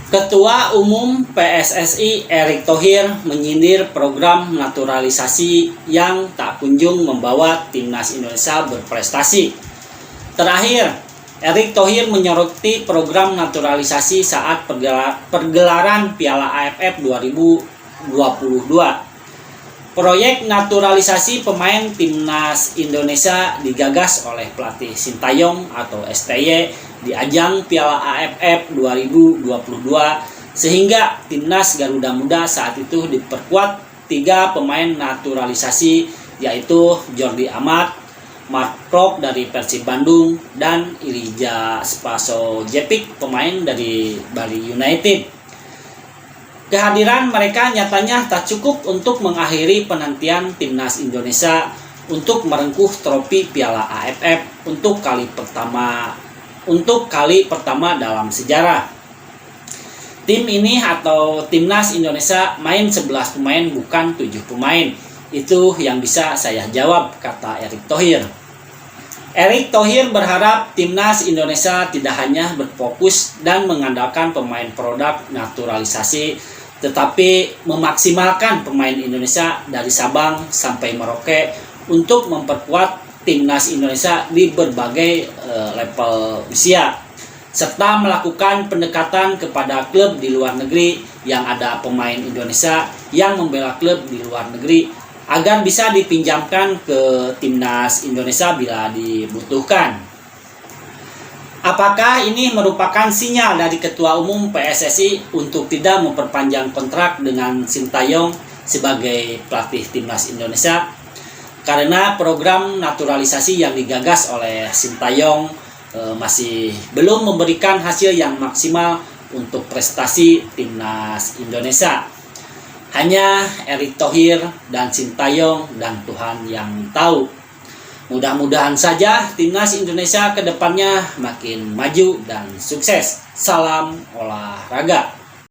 Ketua Umum PSSI Erick Thohir menyindir program naturalisasi yang tak kunjung membawa timnas Indonesia berprestasi. Terakhir, Erick Thohir menyoroti program naturalisasi saat pergelaran Piala AFF 2022. Proyek naturalisasi pemain timnas Indonesia digagas oleh pelatih Sintayong atau STY di ajang Piala AFF 2022 sehingga timnas Garuda Muda saat itu diperkuat 3 pemain naturalisasi, yaitu Jordi Amat, Mark Klok dari Persib Bandung, dan Elijah Spaso-Jepic pemain dari Bali United. Kehadiran mereka nyatanya tak cukup untuk mengakhiri penantian timnas Indonesia untuk merengkuh trofi Piala AFF untuk kali pertama dalam sejarah. Tim ini atau timnas Indonesia main 11 pemain bukan 7 pemain. Itu yang bisa saya jawab, kata Erick Thohir. Erick Thohir berharap timnas Indonesia tidak hanya berfokus dan mengandalkan pemain produk naturalisasi, tetapi memaksimalkan pemain Indonesia dari Sabang sampai Merauke untuk memperkuat timnas Indonesia di berbagai level usia, serta melakukan pendekatan kepada klub di luar negeri yang ada pemain Indonesia yang membela klub di luar negeri agar bisa dipinjamkan ke timnas Indonesia bila dibutuhkan. Apakah ini merupakan sinyal dari Ketua Umum PSSI untuk tidak memperpanjang kontrak dengan Sintayong sebagai pelatih timnas Indonesia? Karena program naturalisasi yang digagas oleh Sintayong masih belum memberikan hasil yang maksimal untuk prestasi timnas Indonesia. Hanya Erick Thohir dan Sintayong dan Tuhan yang tahu. Mudah-mudahan saja timnas Indonesia ke depannya makin maju dan sukses. Salam olahraga.